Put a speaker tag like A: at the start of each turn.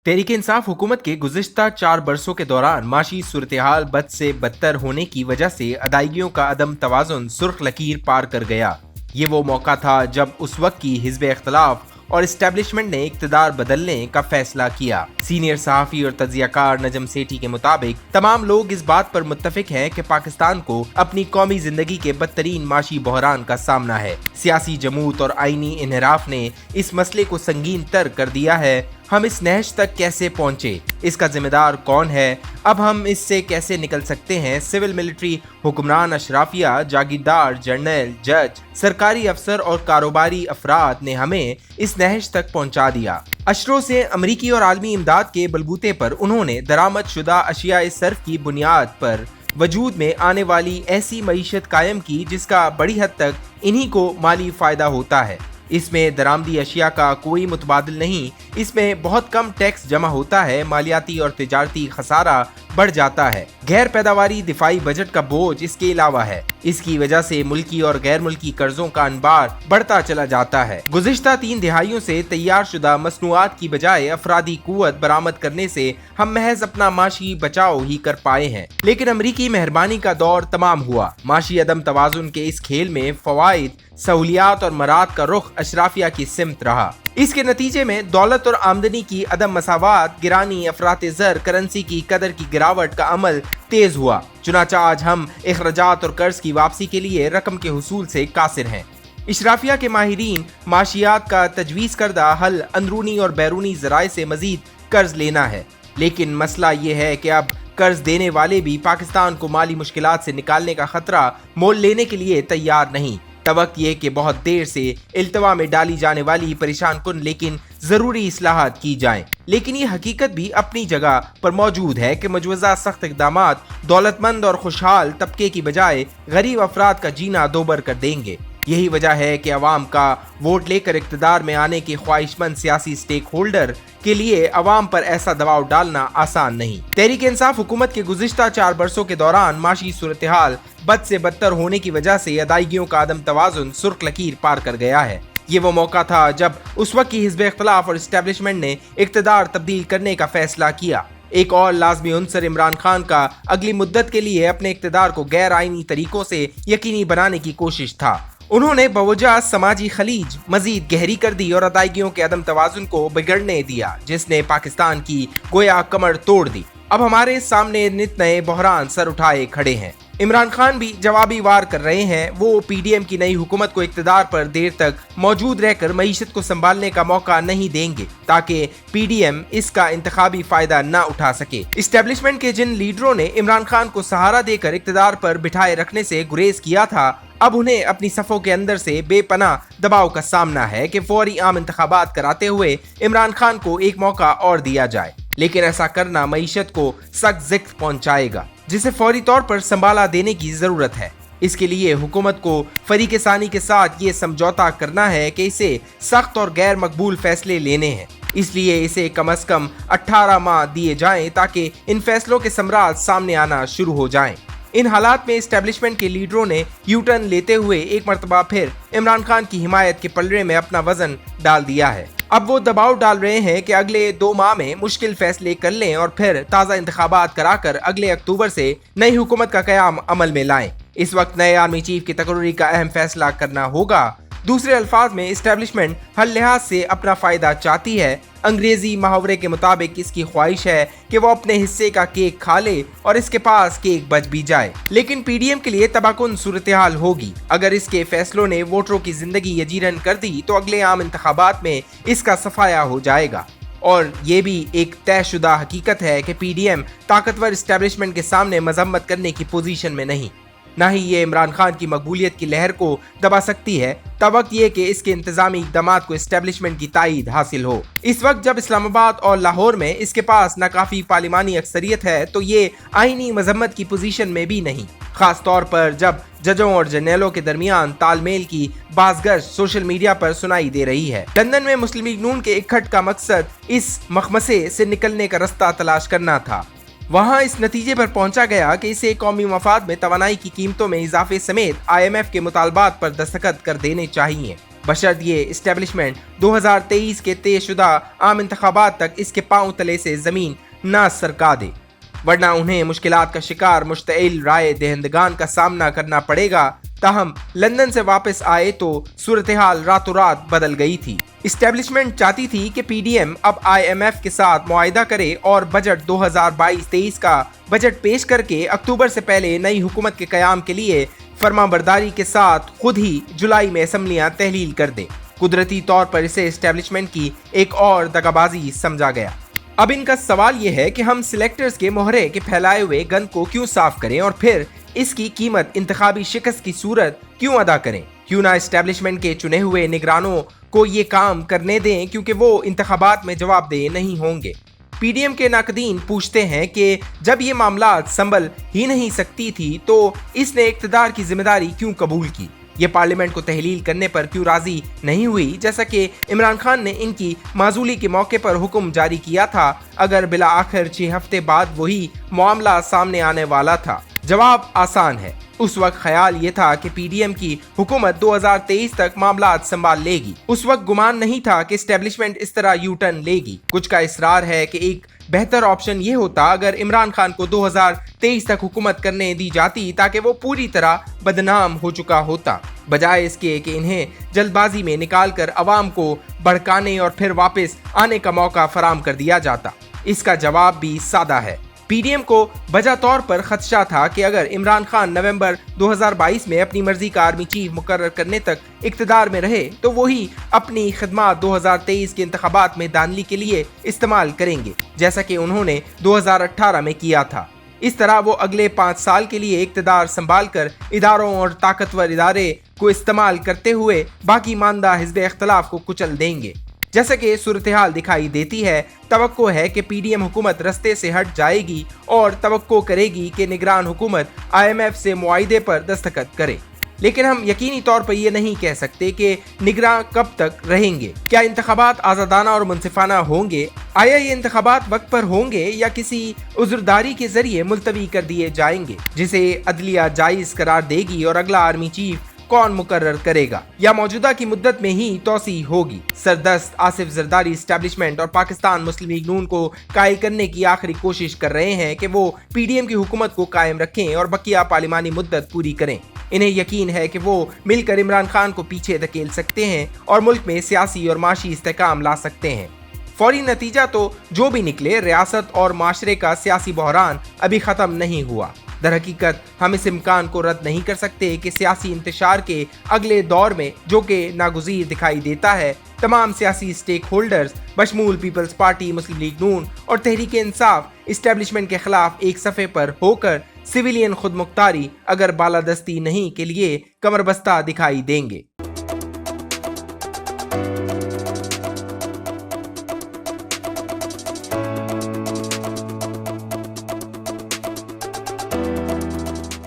A: तहरीक इंसाफ हुकूमत के गुज़िश्ता 4 बरसों के दौरान माशी सूरत-ए-हाल बद से बदतर होने की वजह से अदायगियों का अदम तवाज़ुन सुर्ख लकीर पार कर गया। ये वो मौका था जब उस वक्त की हिज़्ब इख्तिलाफ और इस्टेब्लिशमेंट ने इक़्तिदार बदलने का फैसला किया। सीनियर सहाफ़ी और तज्ज़ियाकार नजम सेठी के मुताबिक तमाम लोग इस बात पर मुत्तफिक हैं कि पाकिस्तान को अपनी कौमी जिंदगी के बदतरीन माशी बहरान का सामना है। सियासी जमूत और आईनी इन्हिराफ ने इस मसले को संगीन तर कर दिया है। हम इस नहज तक कैसे पहुंचे, इसका जिम्मेदार कौन है, अब हम इससे कैसे निकल सकते हैं। सिविल मिलिट्री हुक्मरान, अशराफिया, जागीरदार, जर्नल, जज, सरकारी अफसर और कारोबारी अफराद ने हमें इस नहज तक पहुंचा दिया। अशरों से अमरीकी और आलमी इमदाद के बलबूते पर उन्होंने दरामद शुदा अशिया सर्फ की बुनियाद पर वजूद में आने वाली ऐसी मईशत कायम की जिसका बड़ी हद तक इन्हीं को माली फायदा होता है। इसमें दरामदी अशिया का कोई मुतबादिल नहीं, इसमें बहुत कम टैक्स जमा होता है, मालियाती और तिजारती खसारा बढ़ जाता है, गैर पैदावारी दिफाई बजट का बोझ इसके अलावा है। इसकी वजह से मुल्की और गैर मुल्की कर्जों का अनबार बढ़ता चला जाता है। गुज़िश्ता 3 दिहाइयों से तैयार शुदा मसनूआत की बजाय अफरादी कुव्वत बरामद करने से हम महज अपना माशी बचाव ही कर पाए हैं, लेकिन अमरीकी मेहरबानी का दौर तमाम हुआ। माशी अदम तवाजुन के इस खेल में फवाइद, सहूलियात और मराद का रुख अशराफिया की सिमत रहा। इसके नतीजे में दौलत और आमदनी की अदम मसावात, गिरानी, अफराते ज़र, करेंसी की कदर की गिरावट का अमल तेज हुआ। चुनाचा आज हम इखराजात और कर्ज की वापसी के लिए रकम के हुसूल से कासिर हैं। इशराफिया के माहिरीन माशियात का तजवीज़ करदा हल अंदरूनी और बैरूनी ज़राए से मजीद कर्ज लेना है, लेकिन मसला ये है कि अब कर्ज देने वाले भी पाकिस्तान को माली मुश्किलात से निकालने का खतरा मोल लेने के लिए तैयार नहीं। तवक्त ये कि बहुत देर से इल्तवा में डाली जाने वाली परेशान कुन लेकिन जरूरी इस्लाहात की जाएं। लेकिन ये हकीकत भी अपनी जगह पर मौजूद है कि मजवज़ा सख्त इक़दामात दौलतमंद और खुशहाल तबके की बजाय गरीब अफराद का जीना दोबर कर देंगे। यही वजह है कि अवाम का वोट लेकर इक़्तिदार में आने के ख्वाहिशमंद सियासी स्टेक होल्डर के लिए अवाम पर ऐसा दबाव डालना आसान नहीं। तहरीक इंसाफ हुकूमत के गुज़िश्ता 4 बरसों के दौरान माशी सूरत-ए-हाल बद से बदतर होने की वजह से अदायगियों का अदम तवाज़ुन सुर्ख लकीर पार कर गया है। ये वो मौका था जब उस वक्त की हिज़्ब इख्तिलाफ और इस्टेब्लिशमेंट ने इक़्तिदार तब्दील करने का फैसला किया। एक और लाज़मी उन्सर इमरान खान का अगली मुद्दत के लिए अपने इक़्तिदार को गैर आईनी तरीकों से यकीनी बनाने की कोशिश था। उन्होंने बवजह समाजी खलीज मजीद गहरी कर दी और अदायगियों के अदम तवाज़ुन को बिगड़ने दिया, जिसने पाकिस्तान की गोया कमर तोड़ दी। अब हमारे सामने नित नए बहरान सर उठाए खड़े हैं। इमरान खान भी जवाबी वार कर रहे हैं। वो पीडीएम की नई हुकूमत को इक़्तिदार पर देर तक मौजूद रहकर मईशत को संभालने का मौका नहीं देंगे ताकि पीडीएम इसका इंतखाबी फायदा न उठा सके। इस्टेब्लिशमेंट के जिन लीडरों ने इमरान खान को सहारा देकर इक़्तिदार पर बिठाए रखने से गुरेज किया था, अब उन्हें अपनी सफ़ों के अंदर से बेपनाह दबाव का सामना है कि फौरी आम इंतखाबात कराते हुए इमरान खान को एक मौका और दिया जाए। लेकिन ऐसा करना मईशत को सख्त ज़िक्र पहुंचाएगा, जिसे फौरी तौर पर संभाला देने की जरूरत है। इसके लिए हुकूमत को फरीक सानी के साथ ये समझौता करना है कि इसे सख्त और गैर मकबूल फैसले लेने हैं, इसलिए इसे कम अज कम 18 माह दिए जाएं ताकि इन फैसलों के समराज सामने आना शुरू हो जाएं। इन हालात में इस्टेब्लिशमेंट के लीडरों ने यू टर्न लेते हुए एक मरतबा फिर इमरान खान की हिमायत के पलड़े में अपना वजन डाल दिया है। अब वो दबाव डाल रहे हैं कि अगले 2 माह में मुश्किल फैसले कर लें और फिर ताज़ा इंतखाबात कराकर अगले अक्टूबर से नई हुकूमत का क़याम अमल में लाएं। इस वक्त नए आर्मी चीफ की तकर्री का अहम फैसला करना होगा। दूसरे अल्फाज में इस्टेब्लिशमेंट हर लिहाज से अपना फ़ायदा चाहती है। अंग्रेजी मुहावरे के मुताबिक इसकी ख्वाहिश है कि वो अपने हिस्से का केक खा ले और इसके पास केक बच भी जाए। लेकिन पीडीएम के लिए तबाहकुन सूरत-ए-हाल होगी। अगर इसके फैसलों ने वोटरों की जिंदगी यजीरन कर दी तो अगले आम इंतखाबात में इसका सफाया हो जाएगा। और ये भी एक तयशुदा हकीकत है कि पीडीएम ताकतवर इस्टेब्लिशमेंट के सामने मजम्मत करने की पोजीशन में नहीं, ना ही ये इमरान खान की मकबूलियत की लहर को दबा सकती है। तब वक्त ये कि इसके इंतजामी इक़दामात को इस्टेब्लिशमेंट की तायीद हासिल हो। इस वक्त जब इस्लामाबाद और लाहौर में इसके पास नाकाफी पार्लिमानी अक्सरियत है तो ये आईनी मजम्मत की पोजीशन में भी नहीं, खास तौर पर जब जजों और जर्नलों के दरमियान तालमेल की बाज़गश सोशल मीडिया पर सुनाई दे रही है। लंदन में मुस्लिम लीग नून के इकट्ठ का मकसद इस मखमसे से निकलने का रास्ता तलाश करना था। वहां इस नतीजे पर पहुंचा गया कि इसे कौमी मफाद में तवानाई की कीमतों में इजाफे समेत IMF के मुतालबात पर दस्तखत कर देने चाहिए। बशर्त ये इस्टेब्लिशमेंट 2023 के तय शुदा आम इंतखाबात तक इसके पांव तले से जमीन न सरका दे, वरना उन्हें मुश्किलात का शिकार मुश्तइल राय दहिंदगान का सामना करना पड़ेगा। ताहम लंदन से वापस आए तो सूरत हाल रातों रात बदल गई थी। इस्टेब्लिशमेंट चाहती थी कि पीडीएम अब IMF के साथ मुआहिदा करे और बजट 2022-23 का बजट पेश करके अक्टूबर से पहले नई हुकूमत के कयाम के लिए फरमाबरदारी के साथ खुद ही जुलाई में असम्बलियां तहलील कर दे। कुदरती तौर पर इसे इस्टेब्लिशमेंट की एक और दगाबाजी समझा गया। अब इनका सवाल यह है कि हम सिलेक्टर्स के मोहरे के फैलाए हुए गंद को क्यों साफ करें और फिर इसकी कीमत इंतखाबी शिकस्त की सूरत क्यों अदा करें। क्यों ना इस्टेब्लिशमेंट के चुने हुए निगरानों को ये काम करने दें, क्योंकि वो इंतखाबात में जवाबदेह नहीं होंगे। पीडीएम के नाकदीन पूछते हैं कि जब ये मामला संभल ही नहीं सकती थी तो इसने इक्तदार की जिम्मेदारी क्यों कबूल की। ये पार्लियामेंट को तहलील करने पर क्यों राजी नहीं हुई, जैसा कि इमरान खान ने इनकी माजूली के मौके पर हुक्म जारी किया था, अगर बिला आखिर 6 हफ्ते बाद वही मामला सामने आने वाला था। जवाब आसान है। उस वक्त ख्याल ये था कि पीडीएम की हुकूमत 2023 तक मामला संभाल लेगी। उस वक्त गुमान नहीं था कि एस्टेब्लिशमेंट इस तरह यू टर्न लेगी। कुछ का इसरार है कि एक बेहतर ऑप्शन ये होता अगर इमरान खान को 2023 तक हुकूमत करने दी जाती, ताकि वो पूरी तरह बदनाम हो चुका होता, बजाय इसके कि इन्हें जल्दबाजी में निकाल कर अवाम को भड़काने और फिर वापस आने का मौका फराम कर दिया जाता। इसका जवाब भी सादा है। पीडीएम को वजह तौर पर खदशा था कि अगर इमरान खान नवंबर 2022 में अपनी मर्जी का आर्मी चीफ मुकर्रर करने तक इक्तदार में रहे तो वही अपनी खिदमत 2023 के इंतखाबात में दानली के लिए इस्तेमाल करेंगे, जैसा कि उन्होंने 2018 में किया था। इस तरह वो अगले 5 साल के लिए इक्तदार संभाल कर इदारों और ताकतवर इदारे को इस्तेमाल करते हुए बाकी मानदा हिज़्ब इख्तिलाफ को कुचल देंगे। जैसा कि सूरत हाल दिखाई देती है, तवक्को है कि पीडीएम हुकूमत रस्ते से हट जाएगी और तवक्को करेगी कि निगरान हुकूमत IMF से मुआहिदे पर दस्तखत करे। लेकिन हम यकीनी तौर पर यह नहीं कह सकते कि निगरान कब तक रहेंगे। क्या इंतखाबात आज़ादाना और मुनसिफाना होंगे? आया ये इंतखाबात वक्त पर होंगे या किसी उज़्रदारी के जरिए मुलतवी कर दिए जाएंगे, जिसे अदलिया जायज़ करार देगी और अगला आर्मी चीफ कौन मुकर्रर करेगा, या मौजूदा की मुद्दत में ही तोसी होगी। सरदस्त आसिफ जरदारी इस्टेब्लिशमेंट और पाकिस्तान मुस्लिम लीग नून को कायल करने की आखिरी कोशिश कर रहे हैं कि वो पीडीएम की हुकूमत को कायम रखें और बकिया पार्लिमानी मुद्दत पूरी करें। इन्हें यकीन है कि वो मिलकर इमरान खान को पीछे धकेल सकते हैं और मुल्क में सियासी और माशी इस्तेहकाम ला सकते हैं। फौरी नतीजा तो जो भी निकले, रियासत और माशरे का सियासी बहरान अभी ख़त्म नहीं हुआ। दर हकीकत हम इस इम्कान को रद्द नहीं कर सकते कि सियासी इंतशार के अगले दौर में, जो कि नागुज़ीर दिखाई देता है, तमाम सियासी स्टेक होल्डर्स बशमूल पीपल्स पार्टी, मुस्लिम लीग नून और तहरीक इंसाफ इस्टेब्लिशमेंट के खिलाफ एक सफ़े पर होकर सिविलियन खुद मुख्तारी अगर बालादस्ती नहीं के लिए कमरबस्ता दिखाई देंगे।